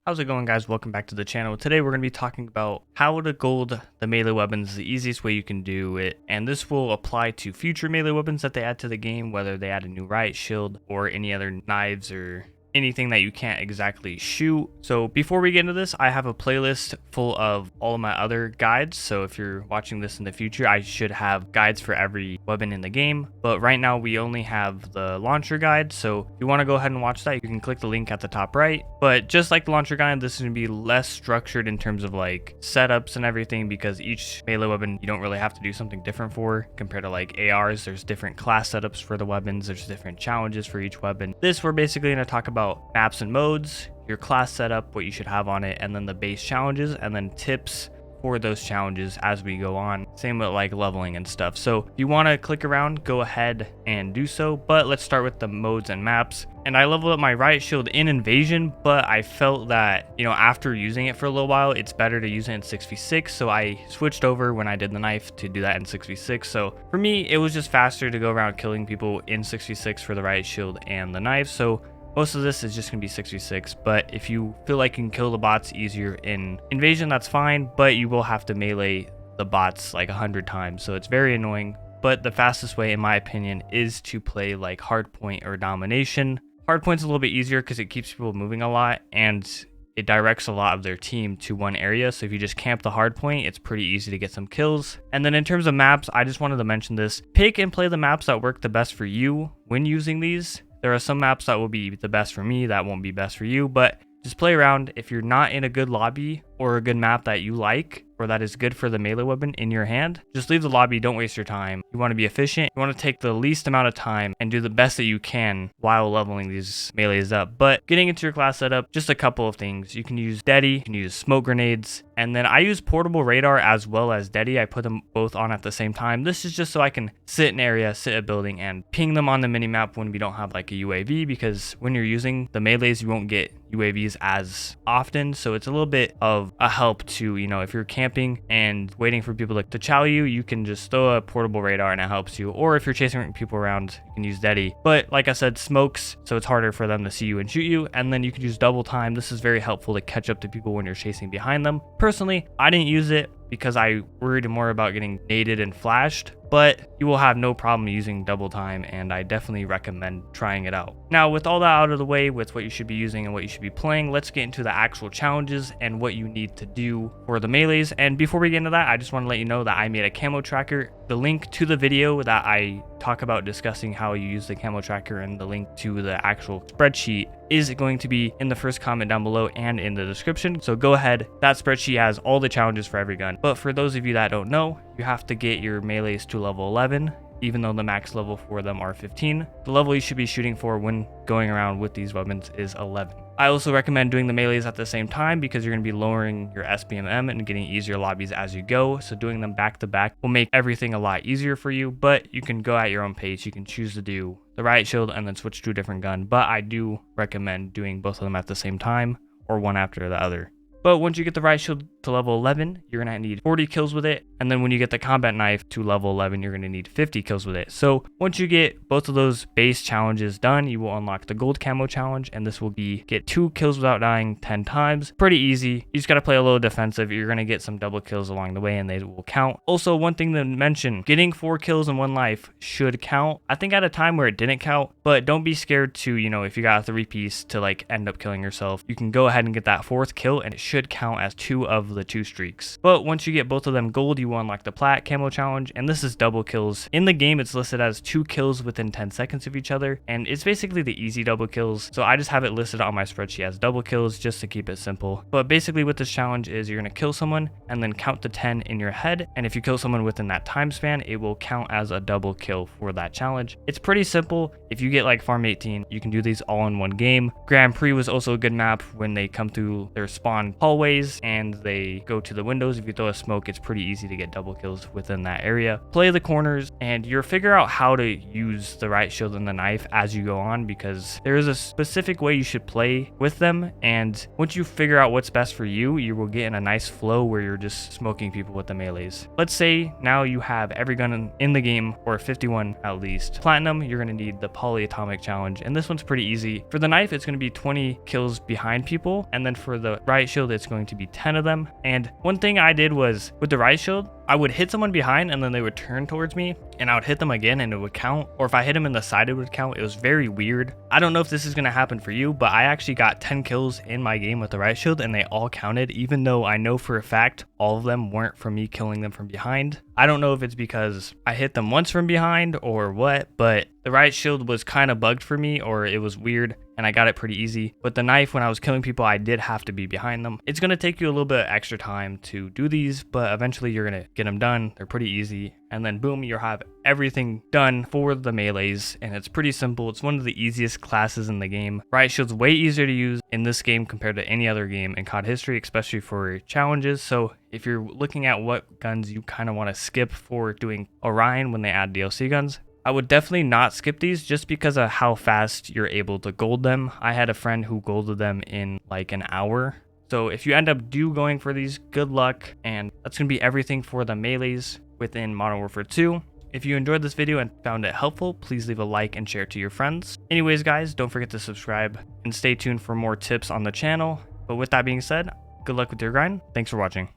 How's it going, guys? Welcome back to the channel. Today we're going to be talking about how to gold the melee weapons, the easiest way you can do it, and this will apply to future melee weapons that they add to the game, whether they add a new Riot shield or any other knives or anything that you can't exactly shoot. So before we get into this, I have a playlist full of all of my other guides. So if you're watching this in the future, I should have guides for every weapon in the game. But right now we only have the launcher guide. So if you want to go ahead and watch that, you can click the link at the top right. But just like the launcher guide, this is going to be less structured in terms of like setups and everything, because each melee weapon you don't really have to do something different for compared to like ARs. There's different class setups for the weapons. There's different challenges for each weapon. This we're basically going to talk about maps and modes, your class setup, what you should have on it, and then the base challenges, and then tips for those challenges as we go on. Same with like leveling and stuff. So if you want to click around, go ahead and do so, but let's start with the modes and maps. And I leveled up my Riot shield in Invasion, but I felt that, after using it for a little while, it's better to use it in 6v6. So I switched over when I did the knife to do that in 6v6. So for me, it was just faster to go around killing people in 6v6 for the Riot shield and the knife. So most of this is just going to be 6v6, but if you feel like you can kill the bots easier in Invasion, that's fine, but you will have to melee the bots like 100 times, so it's very annoying. But the fastest way, in my opinion, is to play like Hardpoint or Domination. Hardpoint's a little bit easier because it keeps people moving a lot, and it directs a lot of their team to one area. So if you just camp the hardpoint, it's pretty easy to get some kills. And then in terms of maps, I just wanted to mention this. Pick and play the maps that work the best for you when using these. There are some maps that will be the best for me, that won't be best for you, but just play around. If you're not in a good lobby or a good map that you like, or that is good for the melee weapon in your hand, just leave the lobby. Don't waste your time. You want to be efficient. You want to take the least amount of time and do the best that you can while leveling these melees up. But getting into your class setup, just a couple of things. You can use Deady, you can use smoke grenades, and then I use portable radar as well as Deady. I put them both on at the same time. This is just so I can sit in an area, sit a building, and ping them on the minimap when we don't have like a UAV, because when you're using the melees, you won't get UAVs as often. So it's a little bit of a help to, if you're camping and waiting for people to chow you, you can just throw a portable radar and it helps you. Or if you're chasing people around, you can use Deady. But like I said, smokes, so it's harder for them to see you and shoot you. And then you can use double time. This is very helpful to catch up to people when you're chasing behind them. Personally, I didn't use it because I worried more about getting naded and flashed, but you will have no problem using double time, and I definitely recommend trying it out. Now, with all that out of the way, with what you should be using and what you should be playing, let's get into the actual challenges and what you need to do for the melees. And before we get into that, I just want to let you know that I made a camo tracker. The link to the video that I talk about discussing how you use the camo tracker and the link to the actual spreadsheet is going to be in the first comment down below and in the description. So go ahead. That spreadsheet has all the challenges for every gun. But for those of you that don't know, you have to get your melees to level 11, even though the max level for them are 15. The level you should be shooting for when going around with these weapons is 11. I also recommend doing the melees at the same time because you're going to be lowering your SBMM and getting easier lobbies as you go. So doing them back to back will make everything a lot easier for you, but you can go at your own pace. You can choose to do the Riot shield and then switch to a different gun, but I do recommend doing both of them at the same time or one after the other. But once you get the Riot shield to level 11, you're going to need 40 kills with it. And then when you get the combat knife to level 11, you're going to need 50 kills with it. So once you get both of those base challenges done, you will unlock the gold camo challenge. And this will be get 2 kills without dying 10 times. Pretty easy. You just got to play a little defensive. You're going to get some double kills along the way and they will count. Also, one thing to mention, getting 4 kills in one life should count. I think at a time where it didn't count, but don't be scared to, if you got a 3-piece to like end up killing yourself, you can go ahead and get that 4th kill and it should count as 2 of the 2 streaks. But once you get both of them gold, you will unlock the plat camo challenge, and this is double kills. In the game, it's listed as 2 kills within 10 seconds of each other, and it's basically the easy double kills. So I just have it listed on my spreadsheet as double kills just to keep it simple. But basically what this challenge is, you're going to kill someone and then count to 10 in your head, and if you kill someone within that time span, it will count as a double kill for that challenge. It's pretty simple. If you get like farm 18, you can do these all in one game. Grand Prix was also a good map when they come through their spawn hallways and they they go to the windows. If you throw a smoke, it's pretty easy to get double kills within that area. Play the corners, and you'll figure out how to use the riot shield and the knife as you go on, because there is a specific way you should play with them, and once you figure out what's best for you, you will get in a nice flow where you're just smoking people with the melees. Let's say now you have every gun in the game, or 51 at least. Platinum, you're going to need the polyatomic challenge, and this one's pretty easy. For the knife, it's going to be 20 kills behind people, and then for the riot shield, it's going to be 10 of them. And one thing I did was, with the riot shield, I would hit someone behind and then they would turn towards me and I would hit them again and it would count, or if I hit them in the side, it would count. It was very weird. I don't know if this is going to happen for you, but I actually got 10 kills in my game with the riot shield and they all counted, even though I know for a fact all of them weren't from me killing them from behind. I don't know if it's because I hit them once from behind or what, but the riot shield was kind of bugged for me, or it was weird, and I got it pretty easy. But the knife, when I was killing people, I did have to be behind them. It's going to take you a little bit extra time to do these, but eventually you're going to get them done. They're pretty easy. And then boom, you'll have everything done for the melees, and it's pretty simple. It's one of the easiest classes in the game. Riot Shield's way easier to use in this game compared to any other game in COD history, especially for challenges. So if you're looking at what guns you kind of want to skip for doing Orion when they add DLC guns, I would definitely not skip these just because of how fast you're able to gold them. I had a friend who golded them in like an hour. So if you end up going for these, good luck. And that's going to be everything for the melees within Modern Warfare 2. If you enjoyed this video and found it helpful, please leave a like and share it to your friends. Anyways, guys, don't forget to subscribe and stay tuned for more tips on the channel. But with that being said, good luck with your grind. Thanks for watching.